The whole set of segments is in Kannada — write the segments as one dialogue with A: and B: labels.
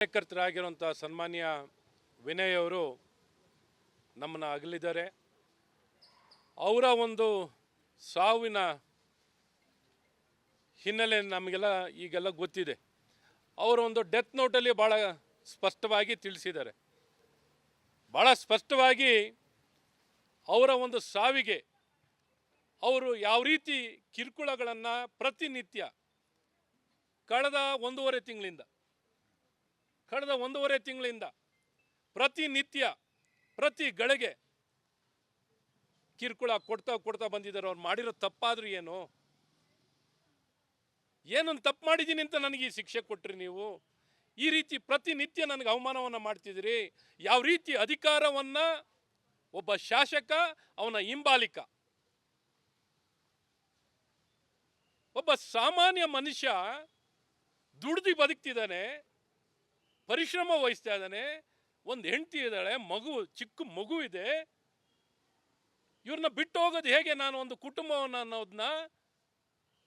A: ಕಾರ್ಯಕರ್ತರಾಗಿರುವಂಥ ಸನ್ಮಾನ್ಯ ವಿನಯ್ ಅವರು ನಮ್ಮನ್ನು ಅಗಲಿದ್ದಾರೆ. ಅವರ ಒಂದು ಸಾವಿನ ಹಿನ್ನೆಲೆ ನಮಗೆಲ್ಲ ಈಗೆಲ್ಲ ಗೊತ್ತಿದೆ. ಅವರ ಒಂದು ಡೆತ್ ನೋಟಲ್ಲಿ ಭಾಳ ಸ್ಪಷ್ಟವಾಗಿ ತಿಳಿಸಿದ್ದಾರೆ. ಭಾಳ ಸ್ಪಷ್ಟವಾಗಿ ಅವರ ಒಂದು ಸಾವಿಗೆ ಅವರು ಯಾವ ರೀತಿ ಕಿರುಕುಳಗಳನ್ನು ಪ್ರತಿನಿತ್ಯ ಕಳೆದ ಒಂದೂವರೆ ತಿಂಗಳಿಂದ ಪ್ರತಿನಿತ್ಯ ಪ್ರತಿ ಗಳಿಗೆ ಕಿರುಕುಳ ಕೊಡ್ತಾ ಬಂದಿದ್ದಾರೆ. ಅವ್ರು ಮಾಡಿರೋ ತಪ್ಪಾದ್ರೂ ಏನೊಂದು ತಪ್ಪು ಮಾಡಿದ್ದೀನಿ ಅಂತ ನನಗೆ ಈ ಶಿಕ್ಷೆ ಕೊಟ್ರಿ ನೀವು. ಈ ರೀತಿ ಪ್ರತಿನಿತ್ಯ ನನಗೆ ಅವಮಾನವನ್ನು ಮಾಡ್ತಿದ್ದೀರಿ. ಯಾವ ರೀತಿ ಅಧಿಕಾರವನ್ನು ಒಬ್ಬ ಶಾಸಕ ಅವನ ಹಿಂಬಾಲಿಕ ಒಬ್ಬ ಸಾಮಾನ್ಯ ಮನುಷ್ಯ ದುಡ್ದು ಬದುಕ್ತಿದ್ದಾನೆ, ಪರಿಶ್ರಮ ವಹಿಸ್ತಾ ಇದ್ದಾನೆ, ಒಂದು ಹೆಂಡತಿ ಇದ್ದಾಳೆ, ಚಿಕ್ಕ ಮಗು ಇದೆ. ಇವ್ರನ್ನ ಬಿಟ್ಟು ಹೋಗೋದು ಹೇಗೆ ನಾನು ಒಂದು ಕುಟುಂಬವನ್ನು ಅನ್ನೋದನ್ನ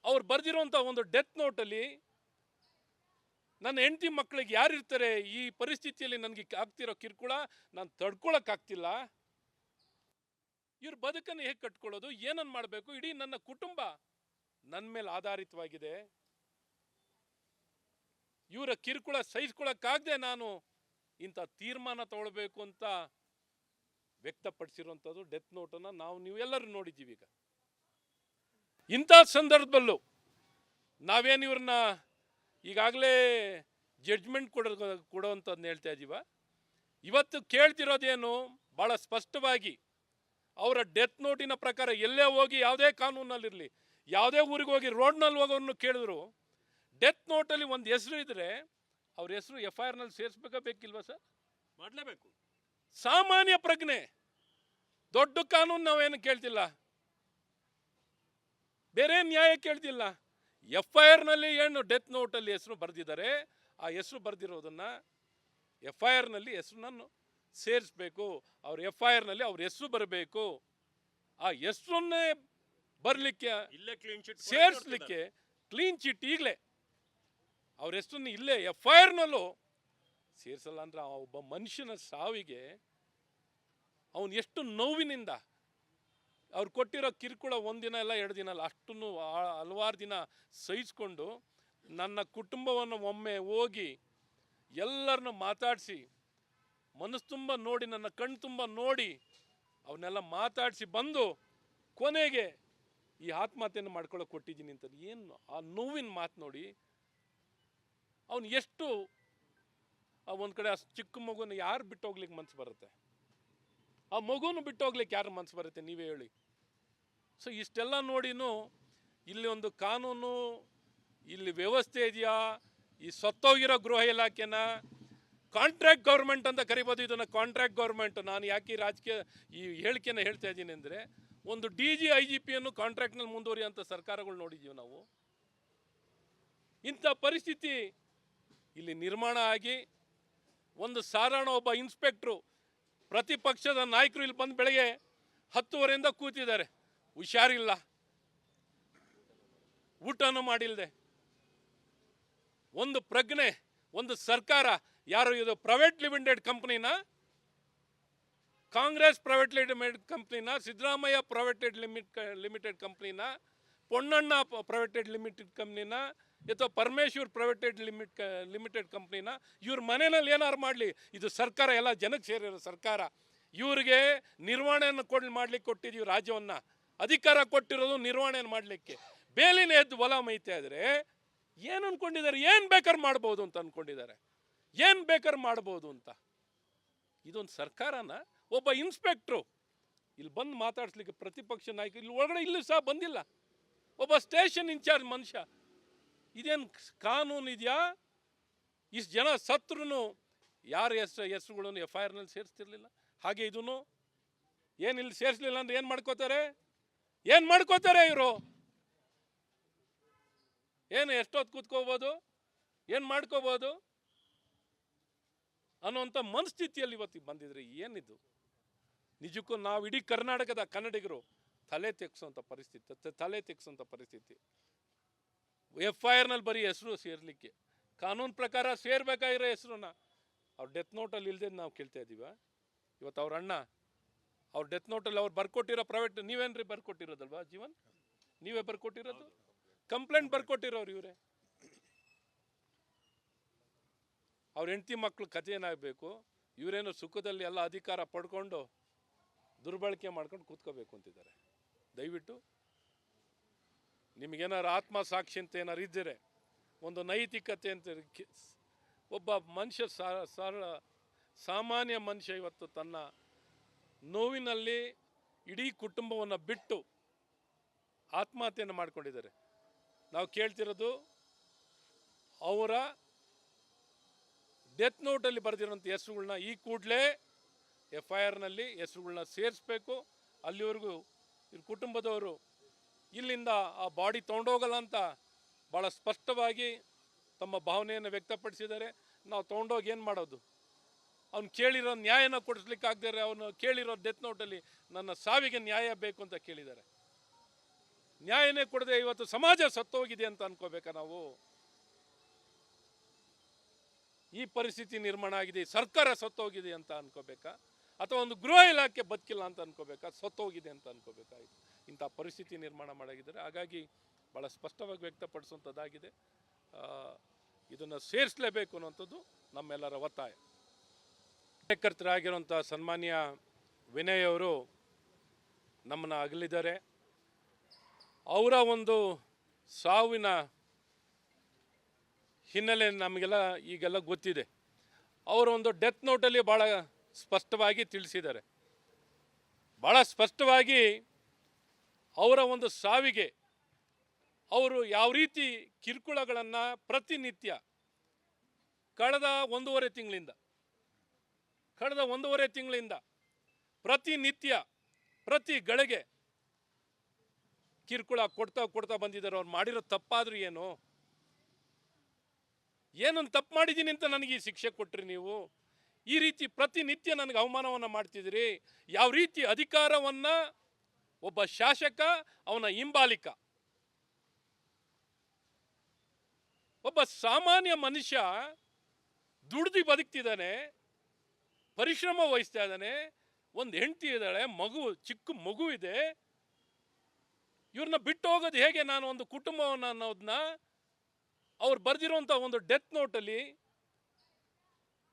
A: ಅವ್ರು ಬರೆದಿರುವಂಥ ಒಂದು ಡೆತ್ ನೋಟಲ್ಲಿ ನನ್ನ ಹೆಂಡತಿ ಮಕ್ಕಳಿಗೆ ಯಾರಿರ್ತಾರೆ ಈ ಪರಿಸ್ಥಿತಿಯಲ್ಲಿ ನನಗೆ ಆಗ್ತಿರೋ ಕಿರುಕುಳ ನಾನು ತಡ್ಕೊಳಕ್ಕಾಗ್ತಿಲ್ಲ. ಇವ್ರ ಬದುಕನ್ನು ಹೇಗೆ ಕಟ್ಕೊಳ್ಳೋದು, ಏನನ್ನು ಮಾಡಬೇಕು, ಇಡೀ ನನ್ನ ಕುಟುಂಬ ನನ್ನ ಮೇಲೆ ಆಧಾರಿತವಾಗಿದೆ. ಇವರ ಕಿರುಕುಳ ಸಹಿಸ್ಕೊಳಕ್ಕಾಗದೆ ನಾನು ಇಂಥ ತೀರ್ಮಾನ ತಗೊಳ್ಬೇಕು ಅಂತ ವ್ಯಕ್ತಪಡಿಸಿರುವಂಥದ್ದು ಡೆತ್ ನೋಟನ್ನು ನೀವೆಲ್ಲರೂ ನೋಡಿದ್ದೀವಿ. ಈಗ ಇಂಥ ಸಂದರ್ಭದಲ್ಲೂ ನಾವೇನು ಇವ್ರನ್ನ ಈಗಾಗಲೇ ಜಡ್ಜ್ಮೆಂಟ್ ಕೊಡೋವಂಥದ್ದನ್ನ ಹೇಳ್ತಾ ಇದ್ದೀವ. ಇವತ್ತು ಕೇಳ್ತಿರೋದೇನು ಭಾಳ ಸ್ಪಷ್ಟವಾಗಿ ಅವರ ಡೆತ್ ನೋಟಿನ ಪ್ರಕಾರ ಎಲ್ಲೇ ಹೋಗಿ ಯಾವುದೇ ಕಾನೂನಲ್ಲಿರಲಿ, ಯಾವುದೇ ಊರಿಗೆ ಹೋಗಿ ರೋಡ್ನಲ್ಲಿ ಹೋಗೋವನ್ನು ಕೇಳಿದ್ರು ಡೆತ್ ನೋಟಲ್ಲಿ ಒಂದು ಹೆಸರು ಇದ್ರೆ ಅವ್ರ ಹೆಸರು FIR ನಲ್ಲಿ ಸೇರಿಸ್ಬೇಕಾ ಬೇಕಿಲ್ವಾ ಸರ್? ಮಾಡಲೇಬೇಕು. ಸಾಮಾನ್ಯ ಪ್ರಜ್ಞೆ, ದೊಡ್ಡ ಕಾನೂನು ನಾವೇನು ಕೇಳ್ತಿಲ್ಲ, ಬೇರೆ ನ್ಯಾಯ ಕೇಳ್ತಿಲ್ಲ. FIR ನಲ್ಲಿ ಏನು ಡೆತ್ ನೋಟಲ್ಲಿ ಹೆಸರು ಬರೆದಿದ್ದಾರೆ ಆ ಹೆಸರು ಬರೆದಿರೋದನ್ನ FIR ನಲ್ಲಿ ಹೆಸರನ್ನು ಸೇರಿಸ್ಬೇಕು. ಅವ್ರ FIR ನಲ್ಲಿ ಅವ್ರ ಹೆಸರು ಬರಬೇಕು. ಆ ಹೆಸರನ್ನೇ ಬರಲಿಕ್ಕೆ ಸೇರಿಸ್ಲಿಕ್ಕೆ ಕ್ಲೀನ್ ಚಿಟ್ ಈಗಲೇ ಅವ್ರ ಹೆಸರನ್ನು ಇಲ್ಲೇ FIR ನಲ್ಲೂ ಸೇರಿಸಲ್ಲ ಅಂದ್ರೆ ಆ ಒಬ್ಬ ಮನುಷ್ಯನ ಸಾವಿಗೆ ಅವನು ಎಷ್ಟು ನೋವಿನಿಂದ ಅವ್ರು ಕೊಟ್ಟಿರೋ ಕಿರುಕುಳ ಒಂದಿನ ಇಲ್ಲ 2 ದಿನ ಅಲ್ಲ, ಅಷ್ಟನ್ನು ಹಲವಾರು ದಿನ ಸಹಿಸ್ಕೊಂಡು ನನ್ನ ಕುಟುಂಬವನ್ನು ಒಮ್ಮೆ ಹೋಗಿ ಎಲ್ಲರನ್ನು ಮಾತಾಡಿಸಿ ಮನಸ್ಸು ತುಂಬ ನೋಡಿ, ನನ್ನ ಕಣ್ಣು ತುಂಬ ನೋಡಿ ಅವನ್ನೆಲ್ಲ ಮಾತಾಡಿಸಿ ಬಂದು ಕೊನೆಗೆ ಈ ಆತ್ಮಹತ್ಯೆಯನ್ನು ಮಾಡ್ಕೊಳ್ಳೋಕೆ ಕೊಟ್ಟಿದ್ದೀನಿ ಅಂತ ಏನು ಆ ನೋವಿನ ಮಾತು ನೋಡಿ. ಅವನು ಎಷ್ಟು ಒಂದು ಕಡೆ ಆ ಚಿಕ್ಕ ಮಗುನ ಯಾರು ಬಿಟ್ಟು ಹೋಗ್ಲಿಕ್ಕೆ ಮನಸ್ಸು ಬರುತ್ತೆ? ಆ ಮಗುನು ಬಿಟ್ಟು ಹೋಗ್ಲಿಕ್ಕೆ ಯಾರು ಮನಸ್ಸು ಬರುತ್ತೆ ನೀವೇ ಹೇಳಿ. ಸೊ ಇಷ್ಟೆಲ್ಲ ನೋಡಿನೂ ಇಲ್ಲಿ ಒಂದು ಕಾನೂನು, ಇಲ್ಲಿ ವ್ಯವಸ್ಥೆ ಇದೆಯಾ? ಈ ಸತ್ತೋಗಿರೋ ಗೃಹ ಇಲಾಖೆನ ಕಾಂಟ್ರಾಕ್ಟ್ ಗೌರ್ಮೆಂಟ್ ಅಂತ ಕರಿಬೋದು. ಇದನ್ನು ಕಾಂಟ್ರಾಕ್ಟ್ ಗೌರ್ಮೆಂಟ್. ನಾನು ಯಾಕೆ ರಾಜಕೀಯ ಈ ಹೇಳಿಕೆನ ಹೇಳ್ತಾ ಇದ್ದೀನಿ ಅಂದರೆ, ಒಂದು DG IGPಯನ್ನು ಕಾಂಟ್ರಾಕ್ಟ್ನಲ್ಲಿ ಮುಂದುವರಿಯುವಂಥ ಸರ್ಕಾರಗಳು ನೋಡಿದ್ದೀವಿ ನಾವು. ಇಂಥ ಪರಿಸ್ಥಿತಿ ಇಲ್ಲಿ ನಿರ್ಮಾಣ ಆಗಿ ಒಂದು ಸಾಧಾರಣ ಒಬ್ಬ ಇನ್ಸ್ಪೆಕ್ಟ್ರು, ಪ್ರತಿಪಕ್ಷದ ನಾಯಕರು ಇಲ್ಲಿ ಬಂದು ಬೆಳಗ್ಗೆ 10:30 ಕೂತಿದ್ದಾರೆ, ಹುಷಾರಿಲ್ಲ, ಊಟನೂ ಮಾಡಿಲ್ಲದೆ. ಒಂದು ಪ್ರಜ್ಞೆ, ಒಂದು ಸರ್ಕಾರ, ಯಾರು ಇದು ಪ್ರೈವೇಟ್ ಲಿಮಿಟೆಡ್ ಕಂಪ್ನಿನ, ಕಾಂಗ್ರೆಸ್ ಪ್ರೈವೇಟ್ ಲಿಮಿಟೆಡ್ ಕಂಪ್ನಿನ, ಸಿದ್ದರಾಮಯ್ಯ ಪ್ರೈವೇಟೆಡ್ ಲಿಮಿಟೆಡ್ ಕಂಪ್ನಿನ, ಪೊನ್ನಣ್ಣ ಪ್ರೈವೇಟೆಡ್ ಲಿಮಿಟೆಡ್ ಕಂಪ್ನಿನ, ಅಥವಾ ಪರಮೇಶ್ವರ್ ಪ್ರೈವೇಟೆಡ್ ಲಿಮಿಟೆಡ್ ಕಂಪ್ನಿನ, ಇವ್ರ ಮನೆಯಲ್ಲಿ ಏನಾರು ಮಾಡಲಿ, ಇದು ಸರ್ಕಾರ ಎಲ್ಲ ಜನಕ್ಕೆ ಸೇರಿರೋ ಸರ್ಕಾರ. ಇವ್ರಿಗೆ ನಿರ್ವಹಣೆಯನ್ನು ಮಾಡಲಿಕ್ಕೆ ಕೊಟ್ಟಿದ್ದೀವಿ ರಾಜ್ಯವನ್ನು, ಅಧಿಕಾರ ಕೊಟ್ಟಿರೋದು ನಿರ್ವಹಣೆಯನ್ನು ಮಾಡಲಿಕ್ಕೆ. ಬೇಲಿನ ಎದ್ದು ಹೊಲ ಮೈತಾ ಇದ್ರೆ ಏನು ಅಂದ್ಕೊಂಡಿದ್ದಾರೆ? ಏನು ಬೇಕಾದ್ರೆ ಮಾಡ್ಬೋದು ಅಂತ ಅಂದ್ಕೊಂಡಿದ್ದಾರೆ, ಏನು ಬೇಕಾದ್ರೆ ಮಾಡ್ಬೋದು ಅಂತ. ಇದೊಂದು ಸರ್ಕಾರನ? ಒಬ್ಬ ಇನ್ಸ್ಪೆಕ್ಟ್ರು ಇಲ್ಲಿ ಬಂದು ಮಾತಾಡಿಸ್ಲಿಕ್ಕೆ ಪ್ರತಿಪಕ್ಷ ನಾಯಕ ಇಲ್ಲಿ ಒಳಗಡೆ ಇಲ್ಲೂ ಸಹ ಬಂದಿಲ್ಲ. ಒಬ್ಬ ಸ್ಟೇಷನ್ ಇನ್ಚಾರ್ಜ್ ಮನುಷ್ಯ. ಇದೇನು ಕಾನೂನು ಇದೆಯಾ? ಇಷ್ಟು ಜನ ಸತ್ರು ಯಾರ ಹೆಸರುಗಳನ್ನು FIR ನಲ್ಲಿ ಸೇರಿಸ್ತಿರ್ಲಿಲ್ಲ. ಹಾಗೆ ಇದೂ ಏನು ಇಲ್ಲಿ ಸೇರಿಸಲಿಲ್ಲ ಅಂದ್ರೆ ಏನು ಮಾಡ್ಕೋತಾರೆ ಇವರು? ಏನು ಎಷ್ಟೊತ್ತು ಕೂತ್ಕೋಬೋದು, ಏನು ಮಾಡ್ಕೋಬೋದು ಅನ್ನೋಂಥ ಮನಸ್ಥಿತಿಯಲ್ಲಿ ಇವತ್ತಿಗೆ ಬಂದಿದ್ರೆ ಏನಿದು? ನಿಜಕ್ಕೂ ನಾವು ಇಡೀ ಕರ್ನಾಟಕದ ಕನ್ನಡಿಗರು ತಲೆ ತೆಗ್ಸೋಂಥ ಪರಿಸ್ಥಿತಿ. FIR ನಲ್ಲಿ ಬರೀ ಹೆಸರು ಸೇರ್ಲಿಕ್ಕೆ ಕಾನೂನು ಪ್ರಕಾರ ಸೇರ್ಬೇಕಾಗಿರೋ ಹೆಸರನ್ನ ಅವ್ರ ಡೆತ್ ನೋಟಲ್ಲಿ ಇಲ್ಲದೆ ನಾವು ಕೇಳ್ತಾ ಇದ್ದೀವ. ಇವತ್ತು ಅವ್ರ ಅಣ್ಣ ಅವ್ರ ಡೆತ್ ನೋಟಲ್ಲಿ ಅವ್ರು ಬರ್ಕೊಟ್ಟಿರೋ ಪ್ರೈವೇಟ್, ನೀವೇನ್ರಿ ಬರ್ಕೊಟ್ಟಿರೋದಲ್ವಾ ಜೀವನ್, ನೀವೇ ಬರ್ಕೊಟ್ಟಿರೋದು, ಕಂಪ್ಲೇಂಟ್ ಬರ್ಕೊಟ್ಟಿರೋರು ಇವರೇ. ಅವ್ರ ಹೆಂಡತಿ ಮಕ್ಕಳು ಕಥೆ ಏನಾಗಬೇಕು, ಇವರೇನು ಸುಖದಲ್ಲಿ ಎಲ್ಲ ಅಧಿಕಾರ ಪಡ್ಕೊಂಡು ದುರ್ಬಳಕೆ ಮಾಡ್ಕೊಂಡು ಕೂತ್ಕೋಬೇಕು ಅಂತಿದ್ದಾರೆ. ದಯವಿಟ್ಟು ನಿಮಗೇನಾರು ಆತ್ಮಸಾಕ್ಷಿ ಅಂತ ಏನಾರು ಇದ್ದರೆ, ಒಂದು ನೈತಿಕತೆ ಅಂತ, ಒಬ್ಬ ಮನುಷ್ಯ ಸರಳ ಸಾಮಾನ್ಯ ಮನುಷ್ಯ ಇವತ್ತು ತನ್ನ ನೋವಿನಲ್ಲಿ ಇಡೀ ಕುಟುಂಬವನ್ನು ಬಿಟ್ಟು ಆತ್ಮಹತ್ಯೆಯನ್ನು ಮಾಡ್ಕೊಂಡಿದ್ದಾರೆ. ನಾವು ಕೇಳ್ತಿರೋದು ಅವರ ಡೆತ್ ನೋಟಲ್ಲಿ ಬರೆದಿರೋಂಥ ಹೆಸರುಗಳನ್ನ ಈ ಕೂಡಲೇ FIRನಲ್ಲಿ ಹೆಸರುಗಳನ್ನ ಸೇರಿಸ್ಬೇಕು. ಅಲ್ಲಿವರೆಗೂ ಇವ್ರ ಕುಟುಂಬದವರು ಇಲ್ಲಿಂದ ಆ ಬಾಡಿ ತೊಗೊಂಡೋಗಲ್ಲ ಅಂತ ಭಾಳ ಸ್ಪಷ್ಟವಾಗಿ ತಮ್ಮ ಭಾವನೆಯನ್ನು ವ್ಯಕ್ತಪಡಿಸಿದ್ದಾರೆ. ನಾವು ತೊಗೊಂಡೋಗಿ ಏನು ಮಾಡೋದು, ಅವ್ನು ಕೇಳಿರೋ ನ್ಯಾಯನ ಕೊಡಿಸ್ಲಿಕ್ಕೆ ಆಗದೆ ಅವನು ಕೇಳಿರೋ ಡೆತ್ ನೋಟಲ್ಲಿ ನನ್ನ ಸಾವಿಗೆ ನ್ಯಾಯ ಬೇಕು ಅಂತ ಕೇಳಿದ್ದಾರೆ. ನ್ಯಾಯನೇ ಕೊಡದೆ ಇವತ್ತು ಸಮಾಜ ಸತ್ತೋಗಿದೆ ಅಂತ ಅನ್ಕೋಬೇಕಾ ನಾವು? ಈ ಪರಿಸ್ಥಿತಿ ನಿರ್ಮಾಣ ಆಗಿದೆ, ಸರ್ಕಾರ ಸತ್ತೋಗಿದೆ ಅಂತ ಅನ್ಕೋಬೇಕಾ, ಅಥವಾ ಒಂದು ಗೃಹ ಇಲಾಖೆ ಬದುಕಿಲ್ಲ ಅಂತ ಅನ್ಕೋಬೇಕಾ, ಸತ್ತೋಗಿದೆ ಅಂತ ಅನ್ಕೋಬೇಕಾ? ಇಂಥ ಪರಿಸ್ಥಿತಿ ನಿರ್ಮಾಣ ಮಾಡಾಗಿದ್ದಾರೆ. ಹಾಗಾಗಿ ಭಾಳ ಸ್ಪಷ್ಟವಾಗಿ ವ್ಯಕ್ತಪಡಿಸುವಂಥದ್ದಾಗಿದೆ. ಇದನ್ನು ಸೇರಿಸಲೇಬೇಕು ಅನ್ನೋಂಥದ್ದು ನಮ್ಮೆಲ್ಲರ ಒತ್ತಾಯ. ಕಾರ್ಯಕರ್ತರಾಗಿರುವಂಥ ಸನ್ಮಾನ್ಯ ವಿನಯ್ ಅವರು ನಮ್ಮನ್ನು ಅಗಲಿದ್ದಾರೆ. ಅವರ ಒಂದು ಸಾವಿನ ಹಿನ್ನೆಲೆ ನಮಗೆಲ್ಲ ಈಗೆಲ್ಲ ಗೊತ್ತಿದೆ. ಅವರ ಒಂದು ಡೆತ್ ನೋಟಲ್ಲಿ ಭಾಳ ಸ್ಪಷ್ಟವಾಗಿ ತಿಳಿಸಿದ್ದಾರೆ. ಭಾಳ ಸ್ಪಷ್ಟವಾಗಿ ಅವರ ಒಂದು ಸಾವಿಗೆ ಅವರು ಯಾವ ರೀತಿ ಕಿರುಕುಳಗಳನ್ನು ಪ್ರತಿನಿತ್ಯ ಕಳೆದ ಒಂದೂವರೆ ತಿಂಗಳಿಂದ ಪ್ರತಿನಿತ್ಯ ಪ್ರತಿ ಗಳಿಗೆ ಕಿರುಕುಳ ಕೊಡ್ತಾ ಬಂದಿದ್ದಾರೆ. ಅವ್ರು ಮಾಡಿರೋ ತಪ್ಪಾದ್ರೂ ಏನೊಂದು ತಪ್ಪು ಮಾಡಿದ್ದೀನಿ ಅಂತ ನನಗೆ ಈ ಶಿಕ್ಷೆ ಕೊಟ್ರಿ ನೀವು? ಈ ರೀತಿ ಪ್ರತಿನಿತ್ಯ ನನಗೆ ಅವಮಾನವನ್ನು ಮಾಡ್ತಿದ್ದೀರಿ. ಯಾವ ರೀತಿ ಅಧಿಕಾರವನ್ನು ಒಬ್ಬ ಶಾಸಕ, ಅವನ ಹಿಂಬಾಲಿಕ, ಒಬ್ಬ ಸಾಮಾನ್ಯ ಮನುಷ್ಯ ದುಡ್ದು ಬದುಕ್ತಿದ್ದಾನೆ, ಪರಿಶ್ರಮ ವಹಿಸ್ತಾ ಇದ್ದಾನೆ, ಒಂದು ಹೆಂಡತಿ ಇದ್ದಾಳೆ, ಚಿಕ್ಕ ಮಗು ಇದೆ. ಇವ್ರನ್ನ ಬಿಟ್ಟು ಹೋಗೋದು ಹೇಗೆ? ನಾನು ಒಂದು ಕುಟುಂಬವನ್ನು ಅನ್ನೋದನ್ನ ಅವ್ರು ಬರೆದಿರುವಂಥ ಒಂದು ಡೆತ್ ನೋಟಲ್ಲಿ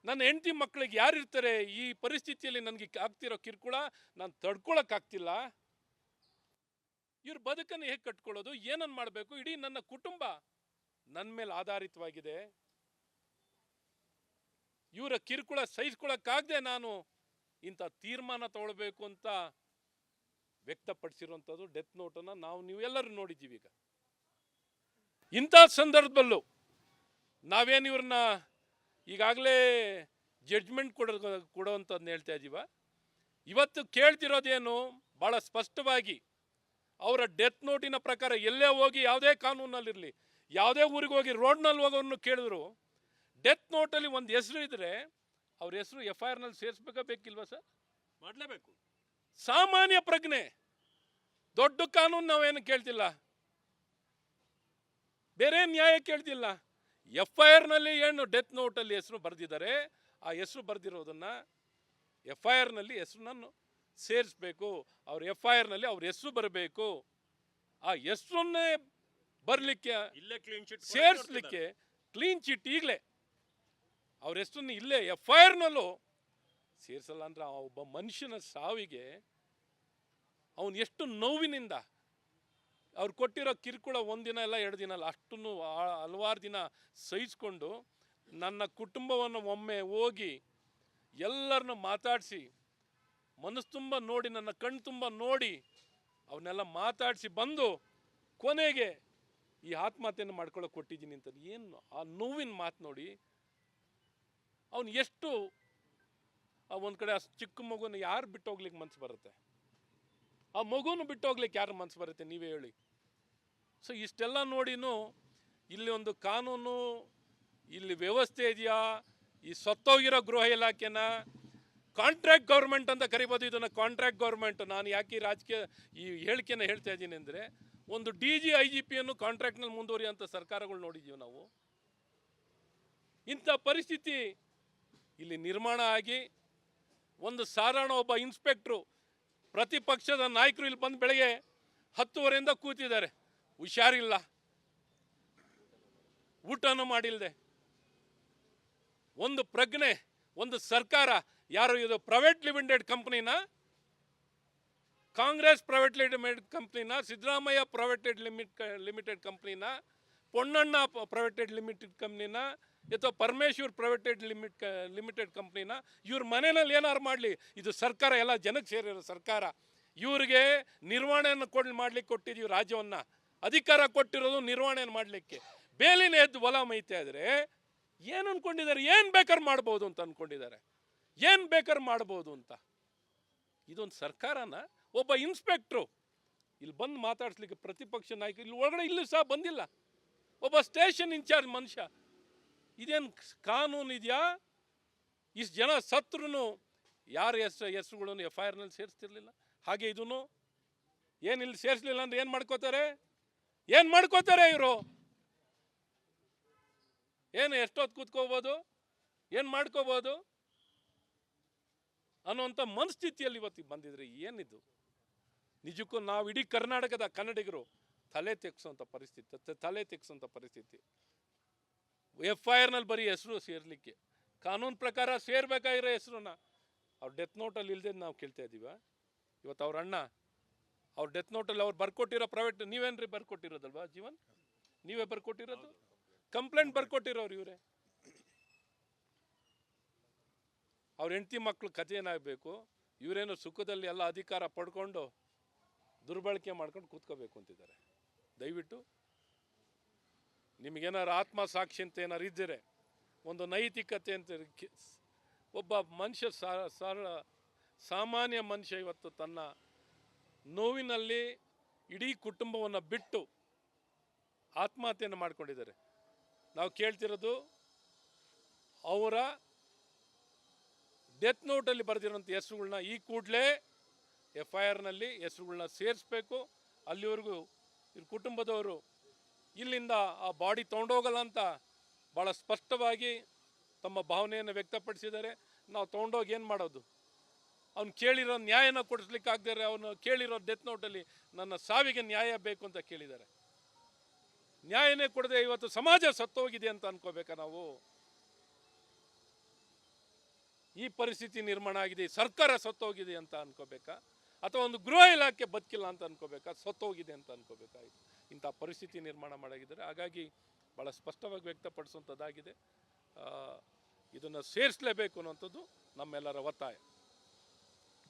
A: ನನ್ನ ಹೆಂಡತಿ ಮಕ್ಕಳಿಗೆ ಯಾರಿರ್ತಾರೆ, ಈ ಪರಿಸ್ಥಿತಿಯಲ್ಲಿ ನನಗೆ ಆಗ್ತಿರೋ ಕಿರುಕುಳ ನಾನು ತಡ್ಕೊಳಕ್ಕಾಗ್ತಿಲ್ಲ, ಇವ್ರ ಬದುಕನ್ನು ಹೇಗೆ ಕಟ್ಕೊಳ್ಳೋದು, ಏನನ್ನು ಮಾಡಬೇಕು? ಇಡೀ ನನ್ನ ಕುಟುಂಬ ನನ್ನ ಮೇಲೆ ಆಧಾರಿತವಾಗಿದೆ. ಇವರ ಕಿರುಕುಳ ಸಹಿಸ್ಕೊಳಕ್ಕಾಗದೆ ನಾನು ಇಂಥ ತೀರ್ಮಾನ ತಗೊಳ್ಬೇಕು ಅಂತ ವ್ಯಕ್ತಪಡಿಸಿರುವಂಥದ್ದು ಡೆತ್ ನೋಟನ್ನು ನೀವೆಲ್ಲರೂ ನೋಡಿದ್ದೀವಿ. ಈಗ ಇಂಥ ಸಂದರ್ಭದಲ್ಲೂ ನಾವೇನು ಇವ್ರನ್ನ ಈಗಾಗಲೇ ಜಡ್ಜ್ಮೆಂಟ್ ಕೊಡೋವಂಥದ್ದನ್ನ ಹೇಳ್ತಾ ಇದ್ದೀವ. ಇವತ್ತು ಕೇಳ್ತಿರೋದೇನು, ಭಾಳ ಸ್ಪಷ್ಟವಾಗಿ ಅವರ ಡೆತ್ ನೋಟಿನ ಪ್ರಕಾರ ಎಲ್ಲೇ ಹೋಗಿ, ಯಾವುದೇ ಕಾನೂನಲ್ಲಿರಲಿ, ಯಾವುದೇ ಊರಿಗೆ ಹೋಗಿ ರೋಡ್ನಲ್ಲಿ ಹೋಗೋವನ್ನು ಕೇಳಿದ್ರು, ಡೆತ್ ನೋಟಲ್ಲಿ ಒಂದು ಹೆಸರು ಇದ್ದರೆ ಅವ್ರ ಹೆಸರು FIRನಲ್ಲಿ ಸೇರಿಸ್ಬೇಕಾ ಬೇಕಿಲ್ವಾ ಸರ್? ಮಾಡಲೇಬೇಕು. ಸಾಮಾನ್ಯ ಪ್ರಜ್ಞೆ, ದೊಡ್ಡ ಕಾನೂನು ನಾವೇನು ಕೇಳ್ತಿಲ್ಲ, ಬೇರೆ ನ್ಯಾಯ ಕೇಳ್ತಿಲ್ಲ. FIRನಲ್ಲಿ ಏನು ಡೆತ್ ನೋಟಲ್ಲಿ ಹೆಸರು ಬರೆದಿದ್ದಾರೆ, ಆ ಹೆಸರು ಬರೆದಿರೋದನ್ನ FIRನಲ್ಲಿ ಹೆಸರನ್ನು ಸೇರಿಸ್ಬೇಕು. ಅವ್ರ FIRನಲ್ಲಿ ಅವ್ರ ಹೆಸರು ಬರಬೇಕು. ಆ ಹೆಸರನ್ನೇ ಬರಲಿಕ್ಕೆ, ಸೇರಿಸ್ಲಿಕ್ಕೆ ಕ್ಲೀನ್ ಚಿಟ್ ಈಗಲೇ ಅವ್ರ ಹೆಸರನ್ನು ಇಲ್ಲೇ FIRನಲ್ಲೂ ಸೇರಿಸಲ್ಲ ಅಂದ್ರೆ ಆ ಒಬ್ಬ ಮನುಷ್ಯನ ಸಾವಿಗೆ ಅವನು ಎಷ್ಟು ನೋವಿನಿಂದ, ಅವ್ರು ಕೊಟ್ಟಿರೋ ಕಿರುಕುಳ ಒಂದಿನ ಇಲ್ಲ 2 ದಿನ ಅಲ್ಲ, ಅಷ್ಟನ್ನು ಹಲವಾರು ದಿನ ಸಹಿಸ್ಕೊಂಡು ನನ್ನ ಕುಟುಂಬವನ್ನು ಒಮ್ಮೆ ಹೋಗಿ ಎಲ್ಲರನ್ನು ಮಾತಾಡಿಸಿ, ಮನಸ್ಸು ತುಂಬ ನೋಡಿ, ನನ್ನ ಕಣ್ಣು ತುಂಬ ನೋಡಿ, ಅವನ್ನೆಲ್ಲ ಮಾತಾಡಿಸಿ ಬಂದು ಕೊನೆಗೆ ಈ ಆತ್ಮಹತ್ಯೆಯನ್ನು ಮಾಡ್ಕೊಳ್ಳೋಕೆ ಕೊಟ್ಟಿದ್ದೀನಿ ಅಂತ. ಏನು ಆ ನೋವಿನ ಮಾತು ನೋಡಿ. ಅವನು ಎಷ್ಟು ಒಂದು ಕಡೆ ಆ ಚಿಕ್ಕ ಮಗುನ ಯಾರು ಬಿಟ್ಟು ಹೋಗ್ಲಿಕ್ಕೆ ಮನಸ್ಸು ಬರುತ್ತೆ? ಆ ಮಗುನು ಬಿಟ್ಟು ಹೋಗ್ಲಿಕ್ಕೆ ಯಾರು ಮನಸ್ಸು ಬರುತ್ತೆ, ನೀವೇ ಹೇಳಿ. ಸೊ ಇಷ್ಟೆಲ್ಲ ನೋಡಿನೂ ಇಲ್ಲಿ ಒಂದು ಕಾನೂನು, ಇಲ್ಲಿ ವ್ಯವಸ್ಥೆ ಇದೆಯಾ? ಈ ಸತ್ತೋಗಿರೋ ಗೃಹ ಇಲಾಖೆನ ಕಾಂಟ್ರಾಕ್ಟ್ ಗೌರ್ಮೆಂಟ್ ಅಂತ ಕರಿಬೋದು. ಇದನ್ನು ಕಾಂಟ್ರಾಕ್ಟ್ ಗೌರ್ಮೆಂಟ್. ನಾನು ಯಾಕೆ ಈ ಹೇಳಿಕೆನ ಹೇಳ್ತಾ ಇದ್ದೀನಿ ಅಂದರೆ, ಒಂದು DG IGPಯನ್ನು ಕಾಂಟ್ರಾಕ್ಟ್ನಲ್ಲಿ ಮುಂದುವರಿಯುವಂಥ ಸರ್ಕಾರಗಳು ನೋಡಿದ್ದೀವಿ ನಾವು. ಇಂಥ ಪರಿಸ್ಥಿತಿ ಇಲ್ಲಿ ನಿರ್ಮಾಣ ಆಗಿ ಒಂದು ಸಾಧಾರಣ ಒಬ್ಬ ಇನ್ಸ್ಪೆಕ್ಟ್ರು, ಪ್ರತಿಪಕ್ಷದ ನಾಯಕರು ಇಲ್ಲಿ ಬಂದು ಬೆಳಗ್ಗೆ 10:30 ಕೂತಿದ್ದಾರೆ, ಹುಷಾರಿಲ್ಲ, ಊಟನೂ ಮಾಡಿಲ್ಲದೆ. ಒಂದು ಪ್ರಜ್ಞೆ, ಒಂದು ಸರ್ಕಾರ, ಯಾರು ಇದು ಪ್ರೈವೇಟ್ ಲಿಮಿಟೆಡ್ ಕಂಪ್ನಿನ, ಕಾಂಗ್ರೆಸ್ ಪ್ರೈವೇಟ್ ಲಿಮಿಟೆಡ್ ಕಂಪ್ನಿನ, ಸಿದ್ದರಾಮಯ್ಯ ಪ್ರೈವೇಟ್ ಲಿಮಿಟೆಡ್ ಕಂಪ್ನಿನ, ಪೊನ್ನಣ್ಣ ಪ್ರೈವೇಟೆಡ್ ಲಿಮಿಟೆಡ್ ಕಂಪ್ನಿನ, ಅಥವಾ ಪರಮೇಶ್ವರ್ ಪ್ರೈವೇಟೆಡ್ ಲಿಮಿಟೆಡ್ ಕಂಪ್ನಿನ, ಇವ್ರ ಮನೆಯಲ್ಲಿ ಏನಾರು ಮಾಡಲಿ, ಇದು ಸರ್ಕಾರ ಎಲ್ಲ ಜನಕ್ಕೆ ಸೇರಿರೋ ಸರ್ಕಾರ. ಇವ್ರಿಗೆ ನಿರ್ವಹಣೆಯನ್ನು ಮಾಡಲಿಕ್ಕೆ ಕೊಟ್ಟಿದ್ದೀವಿ, ರಾಜ್ಯವನ್ನು ಅಧಿಕಾರ ಕೊಟ್ಟಿರೋದು ನಿರ್ವಹಣೆಯನ್ನು ಮಾಡಲಿಕ್ಕೆ. ಬೇಲಿನ ಎದ್ದು ಹೊಲ ಮೈತಾ ಇದ್ರೆ ಏನು ಅಂದ್ಕೊಂಡಿದ್ದಾರೆ, ಏನು ಬೇಕಾದ್ರೆ ಮಾಡ್ಬೋದು ಅಂತ ಅಂದ್ಕೊಂಡಿದ್ದಾರೆ, ಏನು ಬೇಕಾದ್ರೆ ಮಾಡ್ಬೋದು ಅಂತ. ಇದೊಂದು ಸರ್ಕಾರನ? ಒಬ್ಬ ಇನ್ಸ್ಪೆಕ್ಟ್ರು ಇಲ್ಲಿ ಬಂದು ಮಾತಾಡಿಸ್ಲಿಕ್ಕೆ ಪ್ರತಿಪಕ್ಷ ನಾಯಕ ಇಲ್ಲಿ ಒಳಗಡೆ ಇಲ್ಲೂ ಸಹ ಬಂದಿಲ್ಲ, ಒಬ್ಬ ಸ್ಟೇಷನ್ ಇನ್ಚಾರ್ಜ್ ಮನುಷ್ಯ. ಇದೇನು ಕಾನೂನು ಇದೆಯಾ? ಇಷ್ಟು ಜನ ಸತ್ರು ಯಾರ ಹೆಸರುಗಳನ್ನು FIR-ನಲ್ಲಿ ಸೇರಿಸ್ತಿರ್ಲಿಲ್ಲ. ಹಾಗೆ ಇದೂ ಏನು ಇಲ್ಲಿ ಸೇರಿಸಲಿಲ್ಲ ಅಂದ್ರೆ ಏನು ಮಾಡ್ಕೋತಾರೆ ಇವರು? ಏನು ಎಷ್ಟೊತ್ತು ಕೂತ್ಕೋಬೋದು, ಏನು ಮಾಡ್ಕೋಬೋದು ಅನ್ನೋಂಥ ಮನಸ್ಥಿತಿಯಲ್ಲಿ ಇವತ್ತಿಗೆ ಬಂದಿದ್ರೆ ಏನಿದು? ನಿಜಕ್ಕೂ ನಾವು ಇಡೀ ಕರ್ನಾಟಕದ ಕನ್ನಡಿಗರು ತಲೆ ತೆಗ್ಸೋಂಥ ಪರಿಸ್ಥಿತಿ. FIR-ನಲ್ಲಿ ಬರೀ ಹೆಸರು ಸೇರ್ಲಿಕ್ಕೆ, ಕಾನೂನು ಪ್ರಕಾರ ಸೇರ್ಬೇಕಾಗಿರೋ ಹೆಸರನ್ನ ಅವ್ರ ಡೆತ್ ನೋಟಲ್ಲಿ ಇಲ್ಲದೆ ನಾವು ಕೇಳ್ತಾ ಇದ್ದೀವ. ಇವತ್ತು ಅವ್ರ ಅಣ್ಣ ಅವ್ರ ಡೆತ್ ನೋಟಲ್ಲಿ ಅವ್ರು ಬರ್ಕೊಟ್ಟಿರೋ ಪ್ರೈವೇಟ್, ನೀವೇನ್ರಿ ಬರ್ಕೊಟ್ಟಿರೋದಲ್ವಾ ಜೀವನ್? ನೀವೇ ಬರ್ಕೊಟ್ಟಿರೋದು, ಕಂಪ್ಲೇಂಟ್ ಬರ್ಕೊಟ್ಟಿರೋರು ಇವರೇ. ಅವ್ರ ಹೆಂಡತಿ ಮಕ್ಕಳು ಕಥೆ ಏನಾಗಬೇಕು? ಇವರೇನೋ ಸುಖದಲ್ಲಿ ಎಲ್ಲ ಅಧಿಕಾರ ಪಡ್ಕೊಂಡು ದುರ್ಬಳಕೆ ಮಾಡ್ಕೊಂಡು ಕೂತ್ಕೋಬೇಕು ಅಂತಿದ್ದಾರೆ. ದಯವಿಟ್ಟು ನಿಮಗೇನಾರು ಆತ್ಮಸಾಕ್ಷಿ ಅಂತ ಏನಾರು ಇದ್ದರೆ, ಒಂದು ನೈತಿಕತೆ ಅಂತ, ಒಬ್ಬ ಮನುಷ್ಯ ಸಾಮಾನ್ಯ ಮನುಷ್ಯ ಇವತ್ತು ತನ್ನ ನೋವಿನಲ್ಲಿ ಇಡೀ ಕುಟುಂಬವನ್ನು ಬಿಟ್ಟು ಆತ್ಮಹತ್ಯೆಯನ್ನು ಮಾಡ್ಕೊಂಡಿದ್ದಾರೆ. ನಾವು ಕೇಳ್ತಿರೋದು ಅವರ ಡೆತ್ ನೋಟಲ್ಲಿ ಬರೆದಿರೋಂಥ ಹೆಸರುಗಳನ್ನ ಈ ಕೂಡಲೇ FIR-ನಲ್ಲಿ ಹೆಸರುಗಳನ್ನ ಸೇರಿಸ್ಬೇಕು. ಅಲ್ಲಿವರೆಗೂ ಇವ್ರ ಕುಟುಂಬದವರು ಇಲ್ಲಿಂದ ಆ ಬಾಡಿ ತೊಗೊಂಡೋಗಲ್ಲ ಅಂತ ಭಾಳ ಸ್ಪಷ್ಟವಾಗಿ ತಮ್ಮ ಭಾವನೆಯನ್ನು ವ್ಯಕ್ತಪಡಿಸಿದ್ದಾರೆ. ನಾವು ತೊಗೊಂಡೋಗಿ ಏನು ಮಾಡೋದು? ಅವ್ನು ಕೇಳಿರೋ ನ್ಯಾಯನ ಕೊಡಿಸ್ಲಿಕ್ಕೆ ಆಗದೆ, ಅವನು ಕೇಳಿರೋ ಡೆತ್ ನೋಟಲ್ಲಿ ನನ್ನ ಸಾವಿಗೆ ನ್ಯಾಯ ಬೇಕು ಅಂತ ಕೇಳಿದ್ದಾರೆ. ನ್ಯಾಯನೇ ಕೊಡದೆ ಇವತ್ತು ಸಮಾಜ ಸತ್ತೋಗಿದೆ ಅಂತ ಅನ್ಕೋಬೇಕಾ ನಾವು? ಈ ಪರಿಸ್ಥಿತಿ ನಿರ್ಮಾಣ ಆಗಿದೆ, ಸರ್ಕಾರ ಸತ್ತೋಗಿದೆ ಅಂತ ಅನ್ಕೋಬೇಕಾ? ಅಥವಾ ಒಂದು ಗೃಹ ಇಲಾಖೆ ಬದುಕಿಲ್ಲ ಅಂತ ಅನ್ಕೋಬೇಕಾ? ಸತ್ತೋಗಿದೆ ಅಂತ ಅನ್ಕೋಬೇಕಾಗಿತ್ತು. ಇಂಥ ಪರಿಸ್ಥಿತಿ ನಿರ್ಮಾಣ ಮಾಡಾಗಿದ್ದಾರೆ. ಹಾಗಾಗಿ ಭಾಳ ಸ್ಪಷ್ಟವಾಗಿ ವ್ಯಕ್ತಪಡಿಸುವಂಥದ್ದಾಗಿದೆ. ಇದನ್ನು ಸೇರಿಸಲೇಬೇಕು ಅನ್ನೋಂಥದ್ದು ನಮ್ಮೆಲ್ಲರ ಒತ್ತಾಯ.